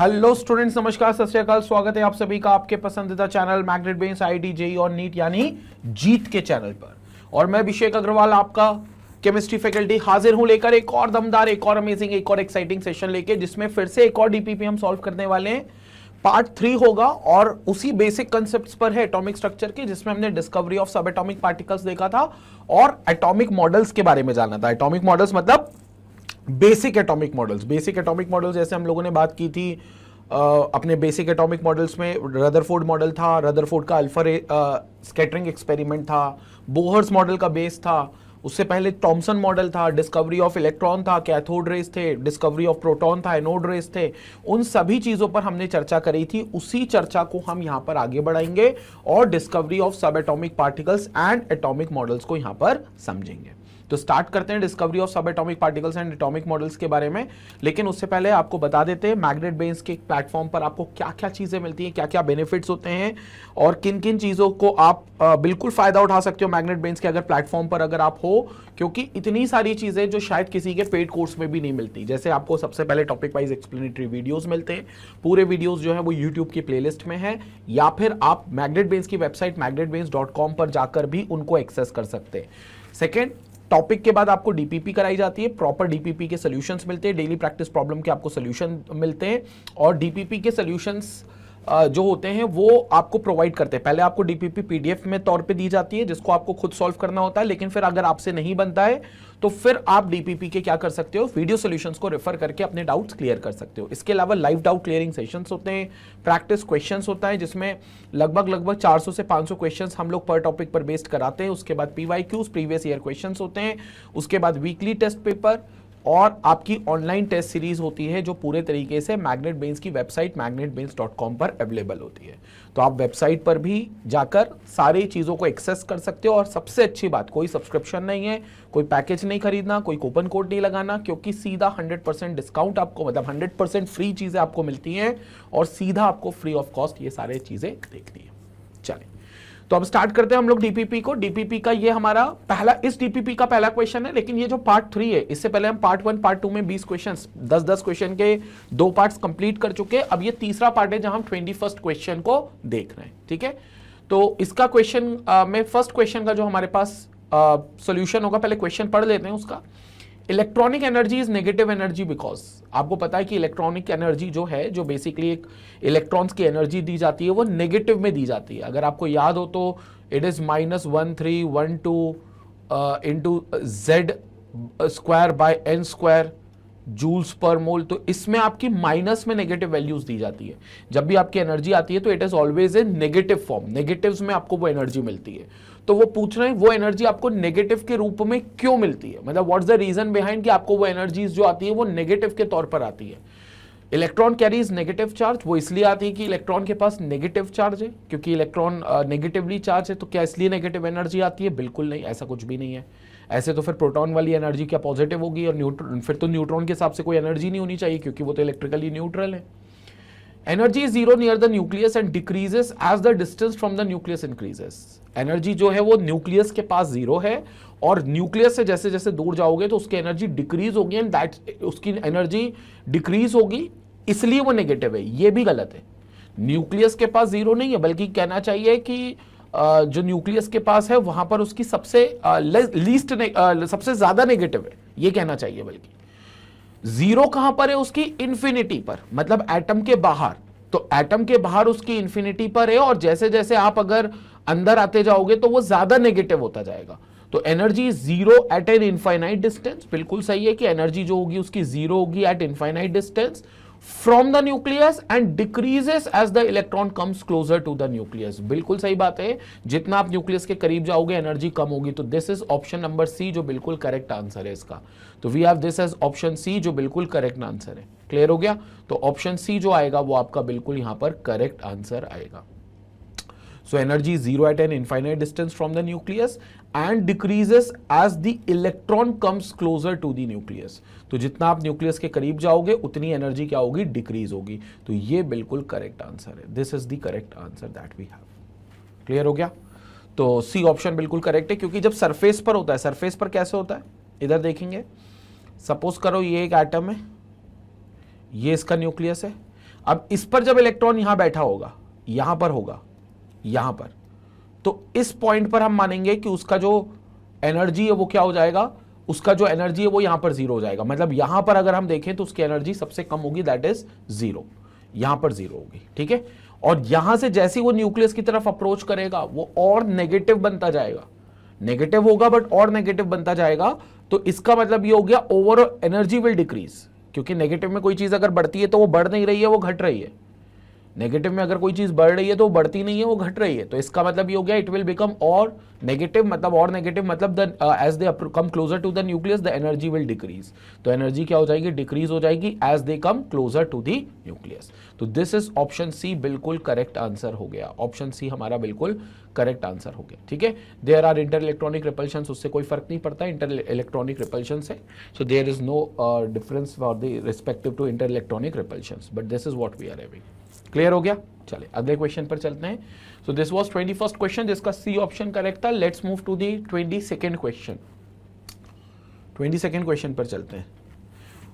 Hello students, नमस्कार, सत श्री अकाल। स्वागत है आप सभी का आपके पसंदीदा चैनल मैग्नेट बेंस आईआईटी जेईई और नीट यानी जीत के चैनल पर। और मैं अभिषेक अग्रवाल, आपका केमिस्ट्री फैकल्टी, हाजिर हूं लेकर एक और दमदार, एक और अमेजिंग, एक और एक्साइटिंग सेशन लेके, जिसमें फिर से एक और डीपीपी हम सॉल्व करने वाले हैं। पार्ट 3 होगा और उसी बेसिक कंसेप्ट्स पर है एटॉमिक स्ट्रक्चर की, जिसमें हमने डिस्कवरी ऑफ सब एटॉमिक पार्टिकल्स देखा था और एटॉमिक मॉडल्स के बारे में जाना था। एटॉमिक मॉडल्स मतलब basic atomic models. Basic atomic models जैसे हम लोगों ने बात की थी अपने बेसिक एटॉमिक मॉडल्स में, रदरफोर्ड मॉडल था, रदरफोर्ड का अल्फा स्कैटरिंग एक्सपेरिमेंट था, बोहर्स मॉडल का बेस था, उससे पहले थॉमसन मॉडल था, डिस्कवरी ऑफ इलेक्ट्रॉन था, कैथोड रेज थे, डिस्कवरी ऑफ प्रोटॉन था, एनोड रेज थे। उन सभी चीजों पर हमने चर्चा करी थी। उसी चर्चा को हम यहां पर आगे बढ़ाएंगे और डिस्कवरी ऑफ सब atomic particles and atomic models को यहां पर समझेंगे। तो स्टार्ट करते हैं डिस्कवरी ऑफ सब atomic particles and atomic models के बारे में। लेकिन उससे पहले आपको बता देते हैं मैग्नेट बेंस के प्लेटफॉर्म पर आपको क्या क्या चीजें मिलती हैं, क्या क्या बेनिफिट्स होते हैं और किन किन चीजों को आप बिल्कुल फायदा उठा सकते हो मैग्नेट बेंस के अगर प्लेटफॉर्म पर अगर आप हो, क्योंकि इतनी सारी चीजें जो शायद किसी के पेड कोर्स में भी नहीं मिलती। जैसे आपको सबसे पहले टॉपिक वाइज एक्सप्लेनेटरी वीडियोस मिलते हैं, पूरे वीडियोस जो है वो यूट्यूब की प्लेलिस्ट में है, या फिर आप मैग्नेट बेंस की वेबसाइट magnetbens.com पर जाकर भी उनको एक्सेस कर सकते हैं। सेकेंड, टॉपिक के बाद आपको डीपीपी कराई जाती है, प्रॉपर डीपीपी के सॉल्यूशंस मिलते हैं, डेली प्रैक्टिस प्रॉब्लम के आपको सॉल्यूशन मिलते हैं और डीपीपी के सॉल्यूशंस जो होते हैं वो आपको प्रोवाइड करते हैं। पहले आपको डीपीपी पीडीएफ में तौर पे दी जाती है जिसको आपको खुद सॉल्व करना होता है, लेकिन फिर अगर आपसे नहीं बनता है तो फिर आप डीपीपी के क्या कर सकते हो, वीडियो सॉल्यूशंस को रेफर करके अपने डाउट्स क्लियर कर सकते हो। इसके अलावा लाइव डाउट क्लियरिंग सेशंस होते हैं, प्रैक्टिस क्वेश्चंस होता है जिसमें लगभग 400 से 500 क्वेश्चंस हम लोग पर टॉपिक पर बेस्ड कराते हैं। उसके बाद पीवाईक्यूज, प्रीवियस ईयर क्वेश्चंस होते हैं। उसके बाद वीकली टेस्ट पेपर और आपकी ऑनलाइन टेस्ट सीरीज होती है जो पूरे तरीके से मैग्नेट बेंस की वेबसाइट magnetbens.com पर अवेलेबल होती है। तो आप वेबसाइट पर भी जाकर सारी चीज़ों को एक्सेस कर सकते हो। और सबसे अच्छी बात, कोई सब्सक्रिप्शन नहीं है, कोई पैकेज नहीं खरीदना, कोई कूपन कोड नहीं लगाना, क्योंकि सीधा 100% डिस्काउंट आपको, मतलब 100% फ्री चीज़ें आपको मिलती हैं और सीधा आपको फ्री ऑफ कॉस्ट ये सारे चीज़ें देखनी है। चलें, तो अब स्टार्ट करते हैं हम लोग डीपीपी को। डीपीपी का ये हमारा पहला, इस डीपीपी का पहला क्वेश्चन है, लेकिन ये जो पार्ट 3 है, इससे पहले हम पार्ट 1 पार्ट 2 में 20 क्वेश्चन, 10-10 क्वेश्चन के 2 पार्ट्स कंप्लीट कर चुके हैं। अब ये तीसरा पार्ट है जहां हम 21st क्वेश्चन को देख रहे हैं। ठीक है, तो इसका क्वेश्चन में फर्स्ट क्वेश्चन का जो हमारे पास सोल्यूशन होगा, पहले क्वेश्चन पढ़ लेते हैं उसका। Electronic energy is negative energy because, आपको पता है कि इलेक्ट्रॉनिक एनर्जी जो है, जो बेसिकली एक इलेक्ट्रॉन्स की एनर्जी दी जाती है, वो नेगेटिव में दी जाती है। अगर आपको याद हो तो it is -1312 into Z square by n square joules per mole. तो इसमें आपकी माइनस में नेगेटिव वैल्यूज दी जाती है। जब भी आपकी एनर्जी आती है तो it is always a negative form, negatives में आपको वो एनर्जी मिलती है। तो वो पूछ रहे हैं वो एनर्जी आपको नेगेटिव के रूप में क्यों मिलती है, मतलब व्हाट्स द रीजन बिहाइंड कि आपको वो एनर्जीज जो आती है वो नेगेटिव के तौर पर आती है। इलेक्ट्रॉन कैरीज नेगेटिव चार्ज, वो इसलिए आती है कि इलेक्ट्रॉन के पास नेगेटिव चार्ज है, क्योंकि इलेक्ट्रॉन नेगेटिवली चार्ज है। तो क्या इसलिए नेगेटिव एनर्जी आती है? बिल्कुल नहीं, ऐसा कुछ भी नहीं है। ऐसे तो फिर प्रोटॉन वाली एनर्जी क्या पॉजिटिव होगी, और न्यूट्रॉन, फिर तो न्यूट्रॉन के हिसाब से कोई एनर्जी नहीं होनी चाहिए क्योंकि वो तो इलेक्ट्रिकली न्यूट्रल है। Energy is zero near the nucleus and decreases as the distance from the nucleus increases. Energy जो है वो न्यूक्लियस के पास जीरो है और न्यूक्लियस से जैसे जैसे दूर जाओगे तो उसकी एनर्जी डिक्रीज होगी, एंड दैट उसकी एनर्जी डिक्रीज होगी इसलिए वो नेगेटिव है। ये भी गलत है। न्यूक्लियस के पास जीरो नहीं है, बल्कि कहना चाहिए कि जो न्यूक्लियस के पास है वहां पर उसकी सबसे लीस्ट सबसे ज्यादा नेगेटिव है, ये कहना चाहिए। बल्कि जीरो कहां पर है? उसकी इंफिनिटी पर, मतलब एटम के बाहर। तो एटम के बाहर उसकी इंफिनिटी पर है, और जैसे जैसे आप अगर अंदर आते जाओगे तो वो ज्यादा नेगेटिव होता जाएगा। तो energy zero at an infinite distance, बिल्कुल सही है कि एनर्जी जो होगी उसकी जीरो होगी at infinite distance from the nucleus and decreases as the electron comes closer to the nucleus. बिल्कुल सही बात है, जितना आप न्यूक्लियस के करीब जाओगे एनर्जी कम होगी। तो this is option number C जो बिल्कुल करेक्ट आंसर है इसका। तो we have this as option C जो बिल्कुल करेक्ट आंसर है। क्लियर हो गया? तो ऑप्शन सी जो आएगा वो आपका बिल्कुल यहां पर करेक्ट आंसर आएगा। So energy is zero at an infinite distance from the nucleus and decreases as the electron comes closer to the nucleus. तो जितना आप न्यूक्लियस के करीब जाओगे उतनी एनर्जी क्या होगी? डिक्रीज होगी। तो ये बिल्कुल करेक्ट आंसर है। This is the correct answer that we have. Clear हो गया? तो सी ऑप्शन बिल्कुल करेक्ट है, क्योंकि जब सरफेस पर होता है, सरफेस पर कैसे होता है इधर देखेंगे। सपोज करो ये एक एटम है, ये इसका न्यूक्लियस है। अब इस पर जब इलेक्ट्रॉन यहां बैठा होगा, यहां पर होगा, यहां पर, तो इस पॉइंट पर हम मानेंगे कि उसका जो एनर्जी है वो क्या हो जाएगा, उसका जो एनर्जी है वो यहां पर जीरो हो जाएगा। मतलब यहां पर अगर हम देखें तो उसकी एनर्जी सबसे कम होगी, दैट इज जीरो, यहां पर जीरो होगी, ठीक है। और यहां से जैसे ही वो न्यूक्लियस की तरफ अप्रोच करेगा वो और नेगेटिव बनता जाएगा, नेगेटिव होगा बट और नेगेटिव बनता जाएगा। तो इसका मतलब ये हो गया ओवरऑल एनर्जी विल डिक्रीज, क्योंकि नेगेटिव में कोई चीज अगर बढ़ती है तो वो बढ़ नहीं रही है, वो घट रही है। नेगेटिव में अगर कोई चीज बढ़ रही है तो वो बढ़ती नहीं है, वो घट रही है। तो इसका मतलब ये हो गया इट विल बिकम और नेगेटिव, मतलब और नेगेटिव, मतलब as they come closer to the nucleus the energy will decrease. तो एनर्जी क्या हो जाएगी, डिक्रीज हो जाएगी as they come closer to the nucleus. तो दिस इज ऑप्शन सी, बिल्कुल करेक्ट आंसर हो गया। ऑप्शन सी हमारा बिल्कुल करेक्ट आंसर हो गया, ठीक है। There are inter electronic repulsion, उससे कोई फर्क नहीं पड़ता इंटर इलेक्ट्रॉनिक रिपल्शन से। So there is no difference for the respective to inter electronic repulsion, but this is what we are having. Clear हो गया, चलिए अगले क्वेश्चन पर चलते हैं। सो दिस वाज 21st क्वेश्चन जिसका सी ऑप्शन करेक्ट था। Let's move to the 22nd question. 22nd question पर चलते हैं।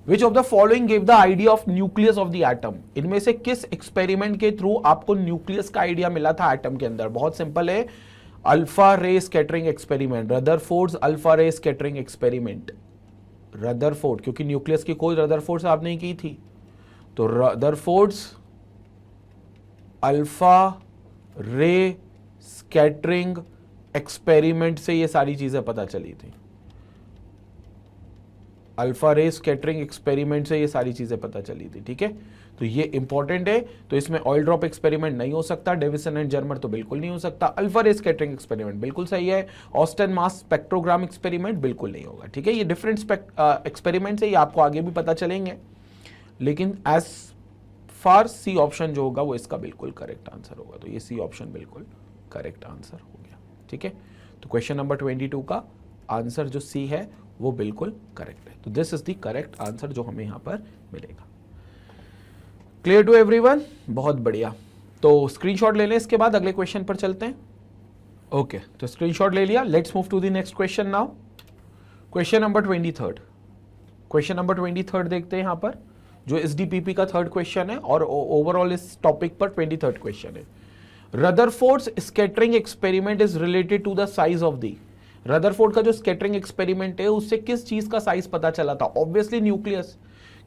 Which of the following give the idea of nucleus of the atom, इनमें से किस एक्सपेरिमेंट के थ्रू आपको न्यूक्लियस का आइडिया मिला था एटम के अंदर। बहुत सिंपल है, alpha ray scattering experiment, Rutherford's alpha ray scattering experiment. Rutherford, क्योंकि न्यूक्लियस की खोज रदरफोर्ड साहब ने की थी, तो Rutherford's alpha ray scattering experiment से ये सारी चीजें पता चली थी। अल्फा रे स्कैटरिंग एक्सपेरिमेंट से ये सारी चीजें पता चली थी, ठीक है। तो ये इंपॉर्टेंट है। तो इसमें ऑयल ड्रॉप एक्सपेरिमेंट नहीं हो सकता, डेविसन एंड जर्मर तो बिल्कुल नहीं हो सकता, अल्फा रे स्कैटरिंग एक्सपेरिमेंट बिल्कुल सही है, ऑस्टेन मास स्पेक्ट्रोग्राम एक्सपेरिमेंट बिल्कुल नहीं होगा, ठीक है। ये डिफरेंट एक्सपेरिमेंट है, ये आपको आगे भी पता चलेंगे, लेकिन एज फार सी ऑप्शन जो होगा वो इसका बिल्कुल करेक्ट आंसर होगा। तो ये सी ऑप्शन बिल्कुल करेक्ट आंसर हो गया, ठीक है। तो क्वेश्चन नंबर 22 का आंसर जो सी है वो बिल्कुल करेक्ट है। तो this is the correct answer जो हमें यहां पर मिलेगा। क्लियर टू एवरीवन, बहुत बढ़िया। तो स्क्रीनशॉट ले लें, इसके बाद अगले क्वेश्चन पर चलते हैं। ओके, तो स्क्रीनशॉट ले लिया। Let's move to the next question now. Question number 23। Question number 23 देखते हैं यहां पर, जो एसडीपीपी का थर्ड क्वेश्चन है और ओवरऑल इस टॉपिक पर 23rd क्वेश्चन है। Rutherford's scattering experiment is related to the size of the. Rutherford का जो स्कैटरिंग एक्सपेरिमेंट है उससे किस चीज का साइज पता चला था, ऑब्वियसली न्यूक्लियस,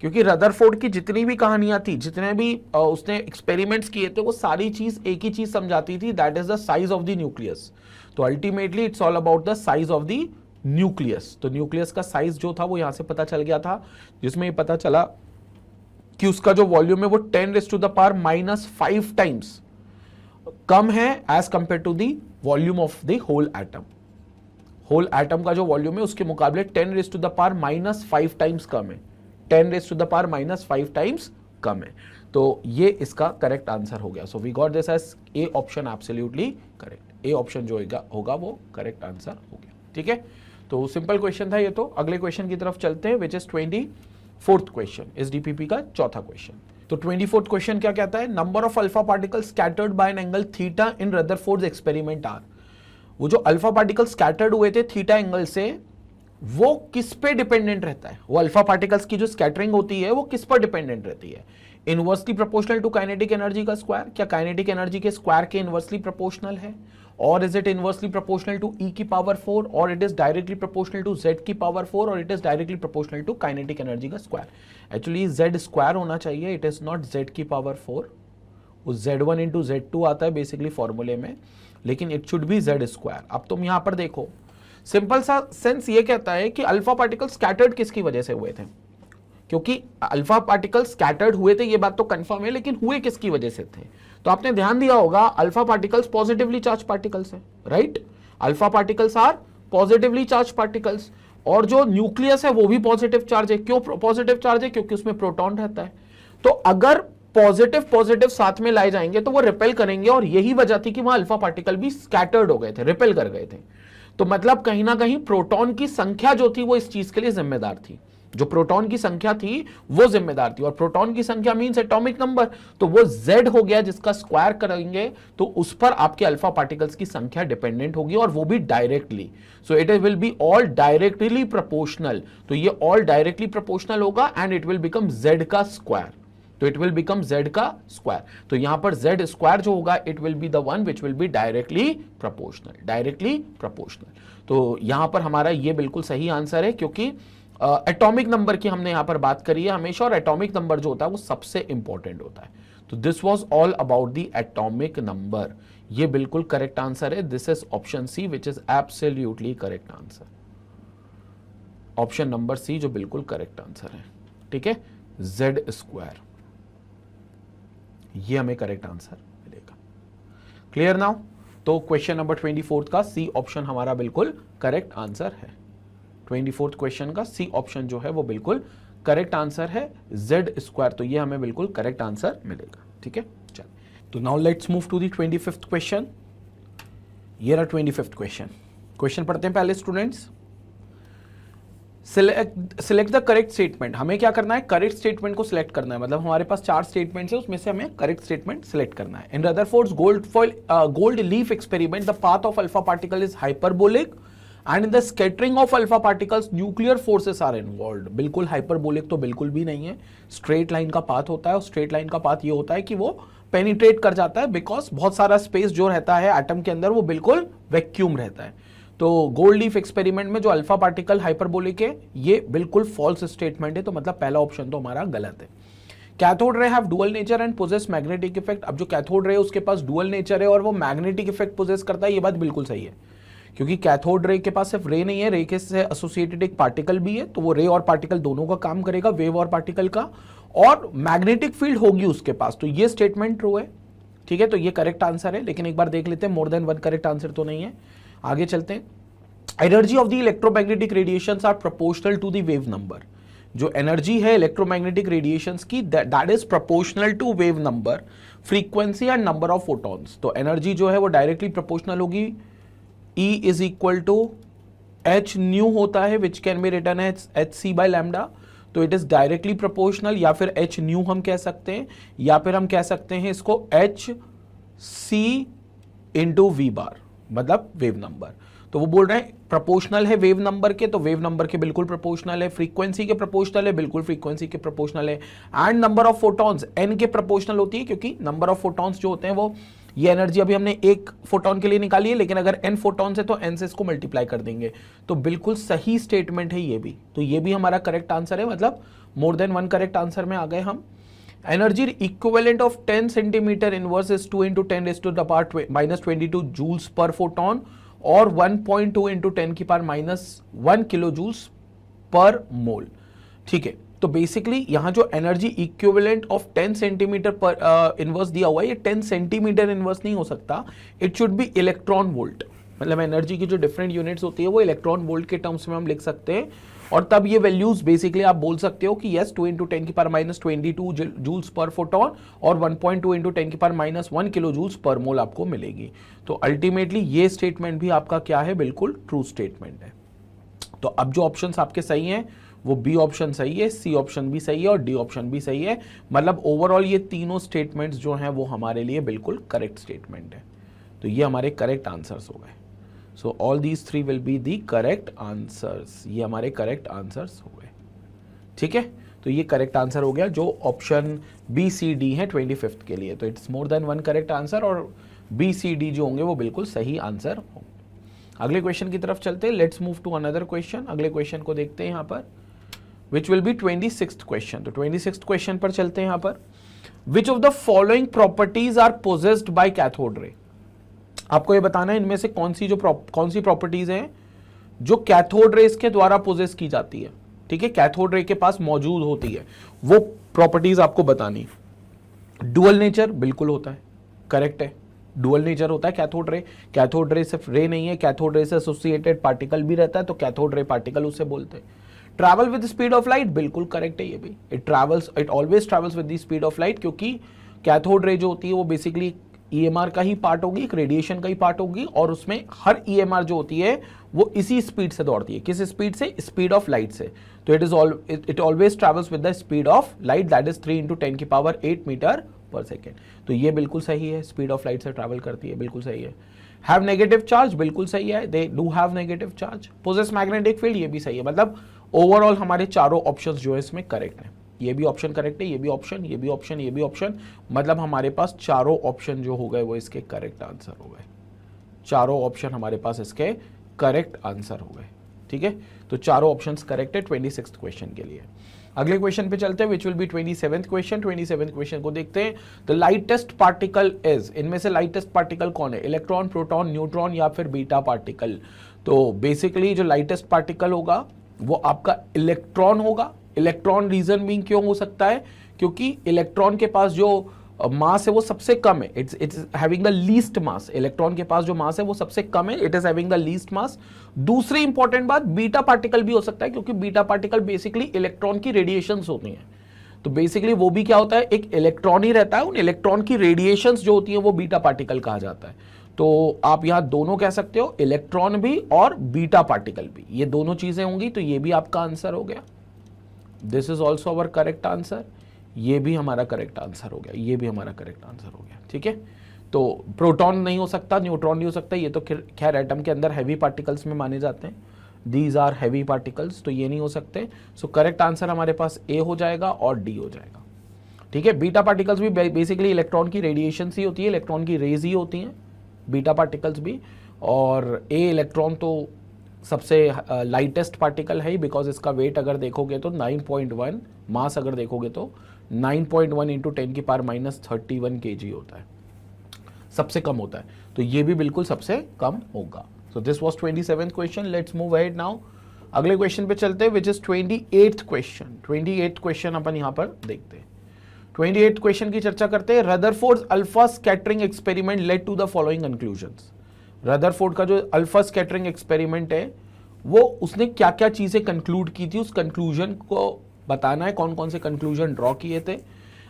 क्योंकि रदरफोर्ड की जितनी भी कहानियां थी, जितने भी उसने एक्सपेरिमेंट्स किए थे, वो सारी चीज एक ही चीज समझाती थी, that is the size of the nucleus. तो ultimately it's all about the size of the nucleus. तो न्यूक्लियस का साइज जो था वो यहां से पता चल गया था, जिसमें ये पता चला कि उसका जो वॉल्यूम है वो 10⁻⁻5 टाइम्स कम है as compare to the volume of the whole atom. Whole atom का जो वॉल्यूम है उसके मुकाबले 10⁻⁻5 टाइम्स कम है, 10⁻⁻5 टाइम्स कम है। तो ये इसका करेक्ट आंसर हो गया। So we got this as A option absolutely correct. A option जो होगा वो करेक्ट आंसर हो गया, ठीक है। तो सिंपल क्वेश्चन था ये। तो अगले क्वेश्चन की तरफ चलते हैं, विच इज 24th क्वेश्चन, एसडीपीपी का चौथा क्वेश्चन। तो 24th क्वेश्चन क्या कहता है, number of alpha particle scattered by an angle theta in Rutherford's experiment are. वो जो अल्फा पार्टिकल स्कैटर्ड हुए थे थीटा एंगल से, वो किस पे डिपेंडेंट रहता है। वो अल्फा पार्टिकल्स की जो स्कैटरिंग होती है वो किस पर डिपेंडेंट रहती है, inversely proportional to kinetic energy का स्क्वायर। क्या काइनेटिक एनर्जी के स्क्वायर के इनवर्सली प्रोपोर्शनल है, और is it inversely proportional to e की पावर 4, और it is directly proportional to z की पावर 4, और it is directly proportional to kinetic energy का स्क्वायर। एक्चुअली z स्क्वायर होना चाहिए, इट इज नॉट z की पावर 4, वो z1 इंटू z2 आता है बेसिकली फॉर्मूले में, लेकिन it should be z square. अब तुम यहां पर देखो, सिंपल सा सेंस ये कहता है कि अल्फा पार्टिकल स्कैटर्ड किसकी वजह से हुए थे, क्योंकि अल्फा पार्टिकल स्कैटर्ड हुए थे ये बात तो कंफर्म है, लेकिन हुए किसकी वजह से थे। तो आपने ध्यान दिया होगा alpha particles positively charge particles है, right. Alpha particles are positively charge particles, और जो न्यूक्लियस है वो भी पॉजिटिव चार्ज है। क्यों पॉजिटिव चार्ज है, क्योंकि उसमें प्रोटॉन रहता है। तो अगर पॉजिटिव पॉजिटिव साथ में लाए जाएंगे तो वो रिपेल करेंगे, और यही वजह थी कि वहां अल्फा पार्टिकल भी स्कैटर्ड हो गए थे, रिपेल कर गए थे। तो मतलब कहीं ना कहीं प्रोटॉन की संख्या जो थी वो इस चीज के लिए जिम्मेदार थी, जो प्रोटॉन की संख्या थी वो जिम्मेदार थी, और प्रोटॉन की संख्या मींस एटॉमिक नंबर, तो वो Z हो गया जिसका स्क्वायर करेंगे तो उस पर आपके अल्फा पार्टिकल्स की संख्या डिपेंडेंट होगी, और वो भी directly. So it will be all directly proportional, तो ये ऑल डायरेक्टली प्रोपोर्शनल होगा and it will become Z का स्क्वायर। तो इट विल बिकम z का स्क्वायर। तो यहां पर z स्क्वायर जो होगा it will be the one which will be directly proportional, directly proportional. तो यहां पर हमारा ये बिल्कुल सही आंसर है, क्योंकि एटॉमिक नंबर की हमने यहां पर बात करी है हमेशा, और एटॉमिक नंबर जो होता है वो सबसे इंपॉर्टेंट होता है। तो this was all about the atomic number. ये बिल्कुल करेक्ट आंसर है। This is option C which is absolutely correct answer. Option number C जो बिल्कुल करेक्ट आंसर है, ठीक है, जेड स्क्वायर, ये हमें करेक्ट आंसर मिलेगा। Clear now? तो क्वेश्चन नंबर 24 का सी ऑप्शन हमारा बिल्कुल करेक्ट आंसर है। 24th क्वेश्चन का सी ऑप्शन जो है वो बिल्कुल करेक्ट आंसर है, जेड स्क्वायर। तो ये हमें बिल्कुल करेक्ट आंसर मिलेगा, ठीक है। चल, तो now let's move to the 25th question. ये रहा 25th क्वेश्चन। क्वेश्चन पढ़ते हैं पहले students. Select the correct statement. हमें क्या करना है? करेक्ट स्टेटमेंट को सिलेक्ट करना है। मतलब हमारे पास 4 स्टेटमेंट्स है, उसमें से हमें करेक्ट स्टेटमेंट सिलेक्ट करना है। In Rutherford's gold leaf experiment the path of alpha particle is hyperbolic and in the scattering of alpha particles nuclear forces are involved. बिल्कुल हाइपरबोलिक तो बिल्कुल भी नहीं है, स्ट्रेट लाइन का पाथ होता है, और स्ट्रेट लाइन का पाथ ये होता है कि वो पेनिट्रेट कर जाता है, बिकॉज बहुत सारा स्पेस जो रहता है एटम के अंदर वो बिल्कुल वैक्यूम रहता है। तो गोल्ड लीफ एक्सपेरिमेंट में जो अल्फा पार्टिकल हाइपरबोलिक है ये बिल्कुल फॉल्स स्टेटमेंट है, तो मतलब पहला ऑप्शन तो हमारा गलत है। Cathode ray have dual nature and possess magnetic effect. अब जो कैथोड रे है उसके पास डुअल नेचर है और वो मैग्नेटिक इफेक्ट पोजेस करता है, ये बात बिल्कुल सही है, क्योंकि कैथोड रे के पास सिर्फ रे नहीं है, रे के से एसोसिएटेड एक पार्टिकल भी है, तो वो रे और पार्टिकल दोनों का काम करेगा, वेव और पार्टिकल का, और मैग्नेटिक फील्ड होगी उसके पास। तो ये स्टेटमेंट ट्रू है, ठीक है। तो ये करेक्ट आंसर है, लेकिन एक बार देख लेते हैं, more than one correct answer तो नहीं है। आगे चलते हैं। Energy of the electromagnetic radiations are proportional to the wave number. जो एनर्जी है इलेक्ट्रोमैग्नेटिक रेडिएशंस की, that is proportional to wave number, frequency and number of photons. तो एनर्जी जो है वो डायरेक्टली प्रोपोर्शनल होगी। E is equal to H nu होता है, which can be written as H C by lambda. तो it is directly proportional, या फिर एच न्यू हम कह सकते हैं, या फिर हम कह सकते हैं इसको एच सी इंटू वी बार, मतलब वेव नंबर। तो वो बोल रहे हैं प्रोपोर्शनल है वेव नंबर के, तो वेव नंबर के बिल्कुल प्रोपोर्शनल है। फ्रीक्वेंसी के प्रोपोर्शनल है, बिल्कुल फ्रीक्वेंसी के प्रोपोर्शनल है। And number of photons N के प्रोपोर्शनल होती है, क्योंकि नंबर ऑफ फोटॉन्स जो होते हैं वो, ये एनर्जी अभी हमने एक फोटोन के लिए निकाली है, लेकिन अगर एन फोटॉन्स है तो एन से इसको मल्टीप्लाई कर देंगे। तो बिल्कुल सही स्टेटमेंट है ये भी, तो ये भी हमारा करेक्ट आंसर है, मतलब more than one correct answer में आ गए हम। Energy equivalent of 10 centimetre inverse is 2 × 10⁻22 joules per photon, और 1.2 × 10⁻⁻1 किलो जूल्स पर मोल, ठीक है। तो बेसिकली यहां जो एनर्जी इक्विवेलेंट ऑफ 10 सेंटीमीटर पर इनवर्स दिया हुआ है, ये 10 सेंटीमीटर इनवर्स नहीं हो सकता, it should be electron volt. मतलब एनर्जी की जो डिफरेंट यूनिट्स होती है वो इलेक्ट्रॉन वोल्ट के टर्म्स में हम लिख सकते हैं, और तब ये वैल्यूज बेसिकली आप बोल सकते हो कि यस 2 × 10⁻22 जूल्स पर फोटोन और 1.2 × 10⁻1 किलो जूल्स पर मोल आपको मिलेगी। तो अल्टीमेटली ये स्टेटमेंट भी आपका क्या है? बिल्कुल ट्रू स्टेटमेंट है। तो अब जो ऑप्शंस आपके सही हैं वो बी ऑप्शन सही है, सी ऑप्शन भी सही है, और डी ऑप्शन भी सही है। मतलब ओवरऑल ये तीनों स्टेटमेंट्स जो हैं वो हमारे लिए बिल्कुल करेक्ट स्टेटमेंट है। तो ये हमारे करेक्ट आंसर्स हो गए। So all these 3 will be the correct answers. ये हमारे करेक्ट आंसर्स हो गए, ठीक है। तो ये करेक्ट आंसर हो गया जो ऑप्शन बी सी डी है 25th के लिए। तो it's more than one correct answer, और बी सी डी जो होंगे वो बिल्कुल सही आंसर होंगे। अगले क्वेश्चन की तरफ चलते हैं। Let's move to another question. अगले क्वेश्चन को देखते हैं यहाँ पर, विच विल बी 26th क्वेश्चन। तो 26th क्वेश्चन पर चलते हैं यहाँ पर। Which of the following properties are possessed by cathode ray. आपको ये बताना है इनमें से कौन सी प्रॉपर्टीज हैं जो कैथोड रेस के द्वारा पोजेस की जाती है, ठीक है, कैथोड रे के पास मौजूद होती है, वो प्रॉपर्टीज आपको बतानी। डुअल नेचर बिल्कुल होता है, करेक्ट है, डुअल नेचर होता है कैथोड रे। कैथोड रे सिर्फ रे नहीं है, कैथोड रे से एसोसिएटेड पार्टिकल भी रहता है, तो कैथोड रे पार्टिकल उसे बोलते हैं। Travel with speed of light बिल्कुल करेक्ट है ये भी। It always travels with the speed of light, क्योंकि कैथोड रे जो होती है वो बेसिकली ईएमआर का ही पार्ट होगी, एक रेडिएशन का ही पार्ट होगी, और उसमें हर ईएमआर जो होती है वो इसी स्पीड से दौड़ती है। किस स्पीड से? स्पीड ऑफ लाइट से। तो it always travels with the speed of light, that is 3 × 10⁸ metre per second. तो ये बिल्कुल सही है, स्पीड ऑफ लाइट से ट्रैवल करती है, बिल्कुल सही है। हैव नेगेटिव चार्ज बिल्कुल सही है, they do have negative charge. Possess magnetic field, ये भी सही है। मतलब ओवरऑल हमारे चारों ऑप्शंस जो है इसमें करेक्ट है। ये भी ऑप्शन करेक्ट है, ये भी ऑप्शन, ये भी ऑप्शन, ये भी ऑप्शन, मतलब हमारे पास चारों ऑप्शन जो हो गए वो इसके करेक्ट आंसर हो गए। चारों ऑप्शन हमारे पास इसके करेक्ट आंसर हो गए। ठीक है, तो चारों ऑप्शंस करेक्ट है 26th क्वेश्चन के लिए। अगले क्वेश्चन पे चलते हैं, विच will B 27th question. 27th question को देखते हैं। द लाइटेस्ट पार्टिकल इज, इनमें से लाइटेस्ट पार्टिकल कौन है? इलेक्ट्रॉन, प्रोटॉन, न्यूट्रॉन या फिर बीटा पार्टिकल? तो बेसिकली जो लाइटेस्ट पार्टिकल होगा वो आपका इलेक्ट्रॉन होगा। इलेक्ट्रॉन रीजन बीइंग क्यों हो सकता है? क्योंकि इलेक्ट्रॉन के पास जो मास है वो सबसे कम है, it's having the least mass. Electron के पास जो मास है वो सबसे कम है, it is having the least mass. दूसरी इंपॉर्टेंट बात, बीटा पार्टिकल भी हो सकता है, क्योंकि बीटा पार्टिकल बेसिकली इलेक्ट्रॉन की रेडिएशंस होती हैं। तो बेसिकली वो भी क्या होता है, एक इलेक्ट्रॉन ही रहता है, उन इलेक्ट्रॉन की रेडिएशंस जो होती है वो बीटा पार्टिकल कहा जाता है। तो आप यहां दोनों कह सकते हो, इलेक्ट्रॉन भी और बीटा पार्टिकल भी, ये दोनों चीजें होंगी, तो ये भी आपका आंसर हो गया। This is also our correct answer. ये भी हमारा करेक्ट आंसर हो गया, ये भी हमारा करेक्ट आंसर हो गया। ठीक है, तो प्रोटॉन नहीं हो सकता, न्यूट्रॉन नहीं हो सकता, ये तो खैर एटम के अंदर हैवी पार्टिकल्स में माने जाते हैं, दीज आर हैवी पार्टिकल्स, तो ये नहीं हो सकते। सो करेक्ट आंसर हमारे पास ए हो जाएगा और डी हो जाएगा। ठीक है, बीटा पार्टिकल्स भी बेसिकली इलेक्ट्रॉन की रेडिएशन ही होती है, इलेक्ट्रॉन की रेज ही होती हैं बीटा पार्टिकल्स भी, और ए इलेक्ट्रॉन तो सबसे लाइटेस्ट पार्टिकल है ही, बिकॉज इसका वेट अगर देखोगे तो 9.1, मास अगर देखोगे तो 9.1 इंटू 10 की पावर -31 kg होता है, सबसे कम होता है, तो ये भी बिल्कुल सबसे कम होगा। So this was 27th question. Let's move ahead now. अगले क्वेश्चन पे चलते हैं, which is 28th question. 28th question अपन यहां पर देखते हैं। 28th क्वेश्चन की चर्चा करते हैं। Rutherford alpha scattering experiment led to the following conclusions. Rutherford का जो अल्फा स्कैटरिंग एक्सपेरिमेंट है वो उसने क्या क्या चीजें कंक्लूड की थी, उस कंक्लूजन को बताना है, कौन कौन से कंक्लूजन ड्रॉ किए थे।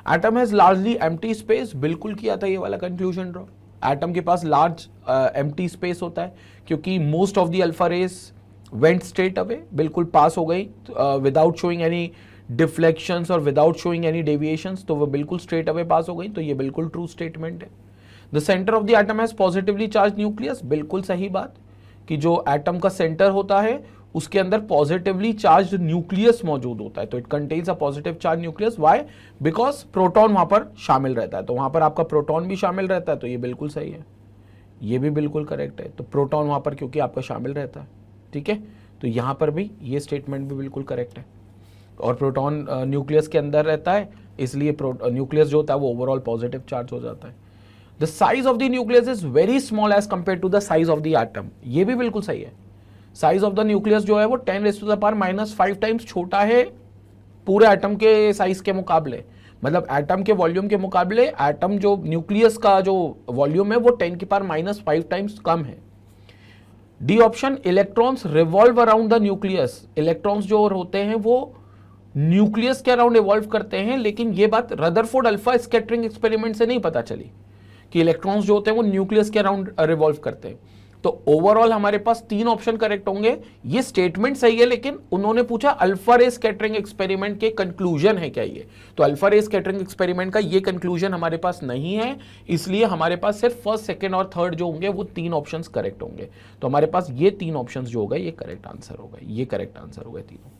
Atom has largely empty space, बिल्कुल किया था ये वाला कंक्लूजन ड्रॉ। एटम के पास लार्ज एम्प्टी स्पेस होता है, क्योंकि most of the alpha rays went straight away, बिल्कुल पास हो गई विदाउट शोइंग एनी डिफ्लेक्शंस और विदाउट शोइंग एनी डेविएशंस, तो वो बिल्कुल स्ट्रेट अवे पास हो गई, तो ये बिल्कुल ट्रू स्टेटमेंट है। The centre of the atom has positively charge nucleus, बिल्कुल सही बात, कि जो एटम का सेंटर होता है उसके अंदर पॉजिटिवली चार्ज न्यूक्लियस मौजूद होता है, तो it contains a positive charge nucleus. Why? Because proton वहां पर शामिल रहता है, तो वहां पर आपका प्रोटॉन भी शामिल रहता है, तो ये बिल्कुल सही है, ये भी बिल्कुल करेक्ट है। तो प्रोटॉन वहां पर क्योंकि आपका शामिल रहता है, ठीक है, तो यहां पर भी ये स्टेटमेंट भी बिल्कुल करेक्ट है। और प्रोटॉन न्यूक्लियस के अंदर रहता है, इसलिए न्यूक्लियस जो होता है वो ओवरऑल पॉजिटिव चार्ज हो जाता है। The size of the nucleus is very small as compare to the size of the atom, ये भी बिल्कुल सही है। साइज ऑफ द न्यूक्लियस जो है वो 10⁻⁻5 टाइम्स छोटा है पूरे एटम के साइज के मुकाबले, मतलब एटम के वॉल्यूम के मुकाबले एटम जो न्यूक्लियस का जो वॉल्यूम है वो 10⁻5 टाइम्स कम है। D option, electrons revolve around the nucleus, electrons जो होते हैं वो न्यूक्लियस के अराउंड इवॉल्व करते हैं, लेकिन ये बात रदरफोर्ड अल्फा स्कैटरिंग एक्सपेरिमेंट से नहीं पता चली कि इलेक्ट्रॉन्स जो होते हैं वो न्यूक्लियस के अराउंड रिवॉल्व करते हैं। तो ओवरऑल हमारे पास 3 ऑप्शन करेक्ट होंगे। ये स्टेटमेंट सही है, लेकिन उन्होंने पूछा अल्फा रे स्कैटरिंग एक्सपेरिमेंट के कंक्लूजन है क्या ये, तो अल्फा रे स्कैटरिंग एक्सपेरिमेंट का ये कंक्लूजन हमारे पास नहीं है, इसलिए हमारे पास सिर्फ फर्स्ट, सेकंड और थर्ड जो होंगे वो 3 ऑप्शंस करेक्ट होंगे। तो हमारे पास ये 3 ऑप्शंस जो हो गए ये करेक्ट आंसर हो गए, ये करेक्ट आंसर हो गए तीनों,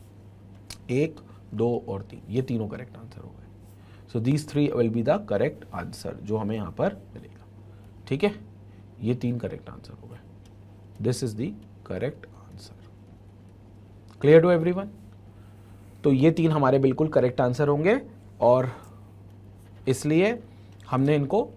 1, 2 और 3, ये तीनों करेक्ट आंसर हो गए। So these 3 will be the correct answer जो हमें यहां पर मिलेगा। ठीक है, ये 3 करेक्ट आंसर हो गए, this is the correct answer. Clear to everyone? तो ये 3 हमारे बिल्कुल करेक्ट आंसर होंगे और इसलिए हमने इनको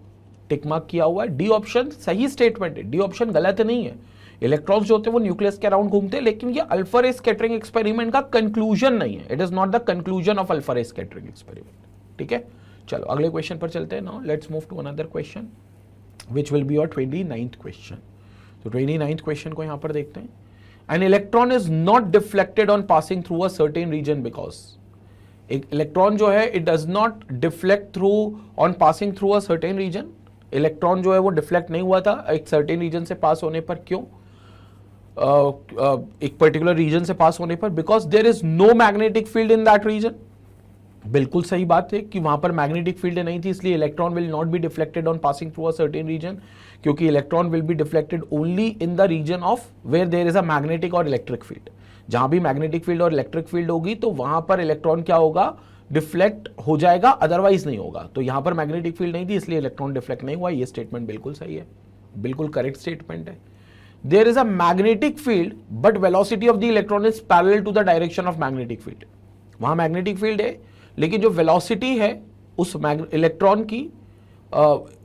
टिक मार्क किया हुआ है। डी ऑप्शन सही स्टेटमेंट है, डी ऑप्शन गलत नहीं है। इलेक्ट्रॉन्स जो होते हैं वो न्यूक्लियस के अराउंड घूमते हैं, लेकिन ये अल्फा रे स्कैटरिंग एक्सपेरिमेंट का कंक्लूजन नहीं है, it is not the conclusion of alpha ray scattering experiment. ठीक है, चलो अगले क्वेश्चन पर चलते हैं। Now let's move to another question which will be your 29th question. तो 29th क्वेश्चन को यहां पर देखते हैं। An electron is not deflected on passing through a certain region because, एक इलेक्ट्रॉन जो है it does not deflect through on passing through a certain region, electron जो है वो डिफ्लेक्ट नहीं हुआ था एक सर्टेन रीजन से पास होने पर। क्यों? एक पर्टिकुलर रीजन से पास होने पर, because there is no magnetic field in that region. बिल्कुल सही बात है कि वहां पर मैग्नेटिक फील्ड नहीं थी, इसलिए electron will not be deflected on passing through a certain region, क्योंकि electron will be deflected only in the region of where there is a magnetic और इलेक्ट्रिक फील्ड। जहां भी मैग्नेटिक फील्ड और electric field होगी तो वहां पर electron क्या होगा, डिफ्लेक्ट हो जाएगा, अदरवाइज नहीं होगा। तो यहां पर मैग्नेटिक फील्ड नहीं थी इसलिए इलेक्ट्रॉन डिफ्लेक्ट नहीं हुआ। ये स्टेटमेंट बिल्कुल सही है, बिल्कुल करेक्ट स्टेटमेंट है। There is a magnetic field but velocity of the electron is parallel to the direction of magnetic field. वहां मैग्नेटिक फील्ड है लेकिन जो वेलोसिटी है उस इलेक्ट्रॉन की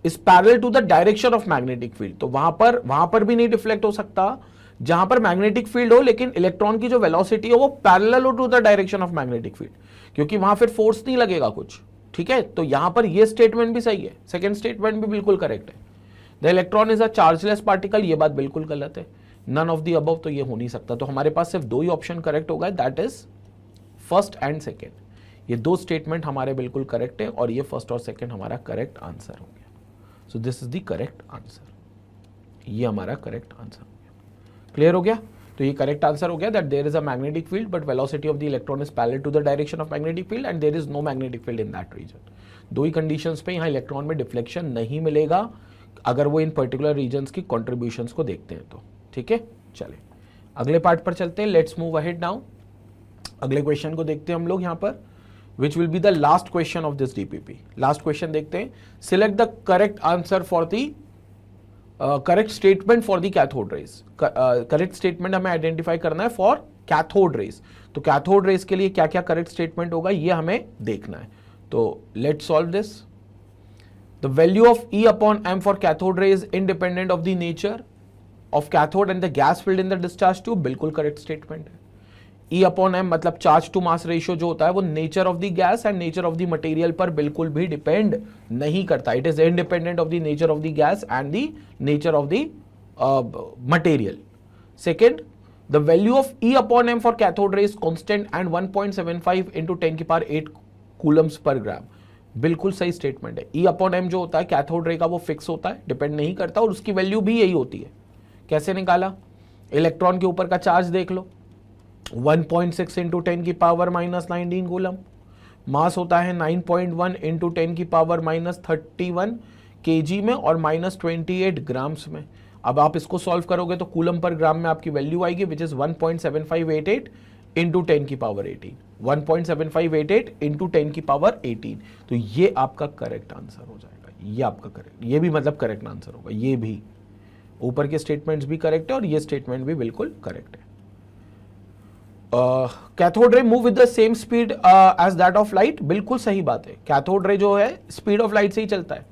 is parallel to the direction of magnetic field. तो वहां पर भी नहीं डिफ्लेक्ट हो सकता जहां पर मैग्नेटिक फील्ड हो लेकिन इलेक्ट्रॉन की जो वेलोसिटी है वो पैरेलल हो to the direction of magnetic field, क्योंकि वहां फिर फोर्स नहीं लगेगा कुछ। ठीक है, तो यहां पर ये स्टेटमेंट भी सही है, सेकंड स्टेटमेंट भी बिल्कुल करेक्ट है। The electron is a chargeless particle, ये बात बिल्कुल गलत है। नन ऑफ द अबव, तो ये हो नहीं सकता। तो हमारे पास सिर्फ दो ही ऑप्शन करेक्ट होगा, that is first and second. ये दो स्टेटमेंट हमारे बिल्कुल करेक्ट है और ये फर्स्ट और सेकेंड हमारा करेक्ट आंसर हो गया। सो this is the correct answer, ये हमारा करेक्ट आंसर हो गया। क्लियर हो गया? तो ये करेक्ट आंसर हो गया that there is a magnetic field but velocity of the electron is parallel to the direction of magnetic field and there is no magnetic field in that region. दो ही conditions पे यहाँ electron में deflection नहीं मिलेगा अगर वो इन particular regions की कॉन्ट्रीब्यूशंस को देखते हैं तो। ठीक है, चले अगले पार्ट पर चलते हैं। Let's move ahead now. अगले क्वेश्चन को देखते हैं हम लोग यहाँ पर, विच will be the last question of this DPP. Last question देखते हैं। Select the correct answer for the correct statement for the cathode rays. Correct statement हमें आइडेंटिफाई करना है फॉर कैथोड रेज। तो कैथोड रेज के लिए क्या क्या करेक्ट स्टेटमेंट होगा ये हमें देखना है। तो let's solve this. The value of E upon M for cathode ray is independent of the nature of cathode and the gas field in the discharge tube, बिल्कुल करेक्ट स्टेटमेंट है। E upon M मतलब charge to mass ratio जो होता है वो nature of the gas and nature of the material पर बिल्कुल भी डिपेंड नहीं करता। It is independent of the nature of the gas and the nature of the material. Second, the value of E upon M for cathode ray is constant and 1.75 into 10 की power 8 Coulomb's पर ग्राम, बिल्कुल सही statement है। E upon M जो होता है cathode रे का वो फिक्स होता है, डिपेंड नहीं करता और उसकी वैल्यू भी यही होती है। कैसे निकाला? इलेक्ट्रॉन के ऊपर का चार्ज देख लो, 1.6 इंटू 10 की पावर माइनस 19 कूलम। मास होता है 9.1 इंटू 10 की पावर माइनस 31 केजी में और माइनस 28 ग्राम्स में। अब आप इसको सॉल्व करोगे तो कूलम पर ग्राम में आपकी वैल्यू आएगी विच इज 1.7588 इंटू 10 की पावर 18, 1.7588 इंटू 10 की पावर 18। तो ये आपका करेक्ट आंसर हो जाएगा। ये आपका करेक्ट, ये भी मतलब करेक्ट आंसर होगा। ये भी ऊपर के स्टेटमेंट्स भी करेक्ट है और ये स्टेटमेंट भी बिल्कुल करेक्ट है। Cathode ray move with the same speed as that of light, बिल्कुल सही बात है। कैथोड रे जो है स्पीड ऑफ लाइट से ही चलता है।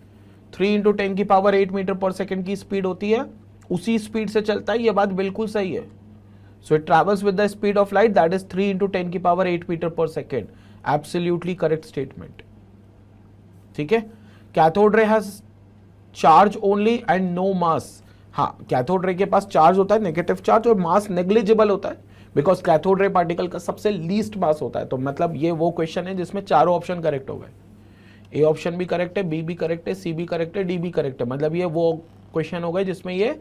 3 इंटू 10 की पावर 8 मीटर पर सेकेंड की स्पीड होती है, उसी स्पीड से चलता है। ये बात बिल्कुल सही है। So it travels with the speed of light, that is 3 into 10 की power 8 metre per second. Absolutely correct statement। ठीक है, cathode ray has charge only and no mass. हाँ, कैथोड रे के पास चार्ज होता है, नेगेटिव चार्ज, और मास नेग्लिजिबल होता है बिकॉज कैथोड रे पार्टिकल का सबसे लीस्ट मास होता है। तो मतलब ये वो क्वेश्चन है जिसमें चारों ऑप्शन करेक्ट हो गए। ए ऑप्शन भी करेक्ट है, बी भी करेक्ट है, सी भी करेक्ट है, डी भी करेक्ट है। मतलब ये वो क्वेश्चन हो गए जिसमें ये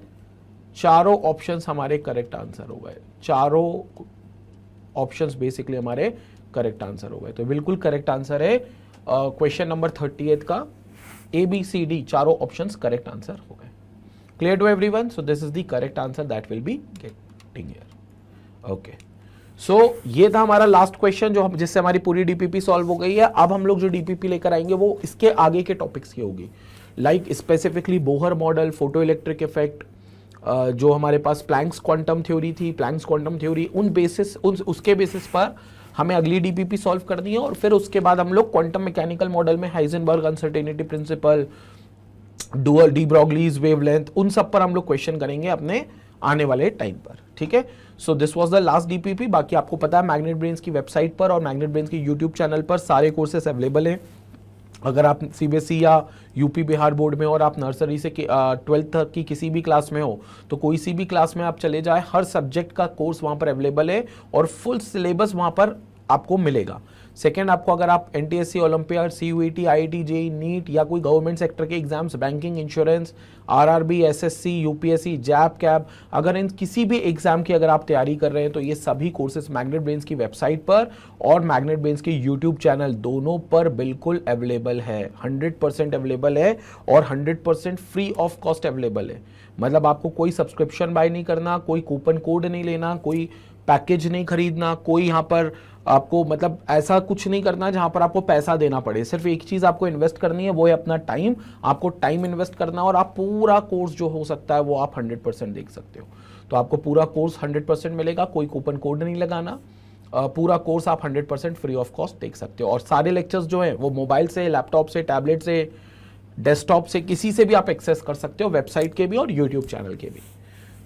चारों ऑप्शंस हमारे करेक्ट आंसर हो गए। चारों ऑप्शंस बेसिकली हमारे करेक्ट आंसर हो गए। तो बिल्कुल करेक्ट आंसर है क्वेश्चन नंबर 38 का। ABCD चारों ऑप्शंस करेक्ट आंसर हो गए। Clear to everyone? So this is the correct answer that will be getting here. Okay, so ये था हमारा लास्ट क्वेश्चन जो जिससे हमारी पूरी डीपीपी सॉल्व हो गई है। अब हम लोग जो डीपीपी लेकर आएंगे वो इसके आगे के टॉपिक्स की होगी, like specifically Bohr model, photo electric effect, जो हमारे पास प्लैंक्स क्वांटम थ्योरी थी, प्लैंक्स क्वांटम थ्योरी, उन बेसिस उसके बेसिस पर हमें अगली डीपीपी सॉल्व करनी है। और फिर उसके बाद हम लोग क्वांटम मैकेनिकल मॉडल में Heisenberg uncertainty principle, dual de Broglie's wavelength, उन सब पर हम लोग क्वेश्चन करेंगे अपने आने वाले टाइम पर। ठीक है, सो this was the last DPP. बाकी आपको पता है मैग्नेट ब्रेन्स की वेबसाइट पर और मैग्नेट ब्रेन्स की यूट्यूब चैनल पर सारे कोर्सेस अवेलेबल हैं। अगर आप CBSE या यूपी बिहार बोर्ड में और आप नर्सरी से 12th तक की किसी भी क्लास में हो तो कोई सी भी क्लास में आप चले जाए, हर सब्जेक्ट का कोर्स वहाँ पर अवेलेबल है और फुल सिलेबस वहाँ पर आपको मिलेगा। सेकेंड, आपको अगर आप NTSC, olympiad, CUET, IIT, JEE, NEET या कोई गवर्नमेंट सेक्टर के exams, banking, insurance, RRB, SSC, UPSC, जैप, कैब, अगर इन किसी भी एग्जाम की अगर आप तैयारी कर रहे हैं तो ये सभी कोर्सेज मैग्नेट ब्रेन्स की वेबसाइट पर और मैग्नेट ब्रेन्स के यूट्यूब चैनल दोनों पर बिल्कुल अवेलेबल है। 100% अवेलेबल है और 100% फ्री ऑफ कॉस्ट अवेलेबल है। मतलब आपको कोई सब्सक्रिप्शन बाय नहीं करना, कोई कूपन कोड नहीं लेना, कोई पैकेज नहीं खरीदना, कोई यहाँ पर आपको मतलब ऐसा कुछ नहीं करना जहां पर आपको पैसा देना पड़े, सिर्फ एक चीज आपको इन्वेस्ट करनी है, वो है अपना टाइम। आपको टाइम इन्वेस्ट करना और आप पूरा कोर्स जो हो सकता है वो आप 100% देख सकते हो। तो आपको पूरा कोर्स 100% मिलेगा, कोई कूपन कोड नहीं लगाना, पूरा कोर्स आप 100% फ्री ऑफ कॉस्ट देख सकते हो। और सारे लेक्चर्स जो हैं वो मोबाइल से, लैपटॉप से, टैबलेट से, डेस्कटॉप से, किसी से भी आप एक्सेस कर सकते हो, वेबसाइट के भी और यूट्यूब चैनल के भी।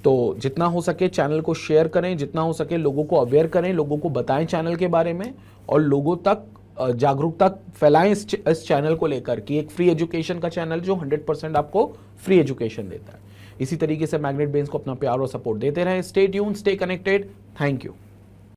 तो जितना हो सके चैनल को शेयर करें, जितना हो सके लोगों को अवेयर करें, लोगों को बताएं चैनल के बारे में, और लोगों तक जागरूकता फैलाएं इस चैनल को लेकर कि एक फ्री एजुकेशन का चैनल जो 100% आपको फ्री एजुकेशन देता है। इसी तरीके से मैग्नेट ब्रेन्स को अपना प्यार और सपोर्ट देते रहें। Stay tune, stay connected. Thank you.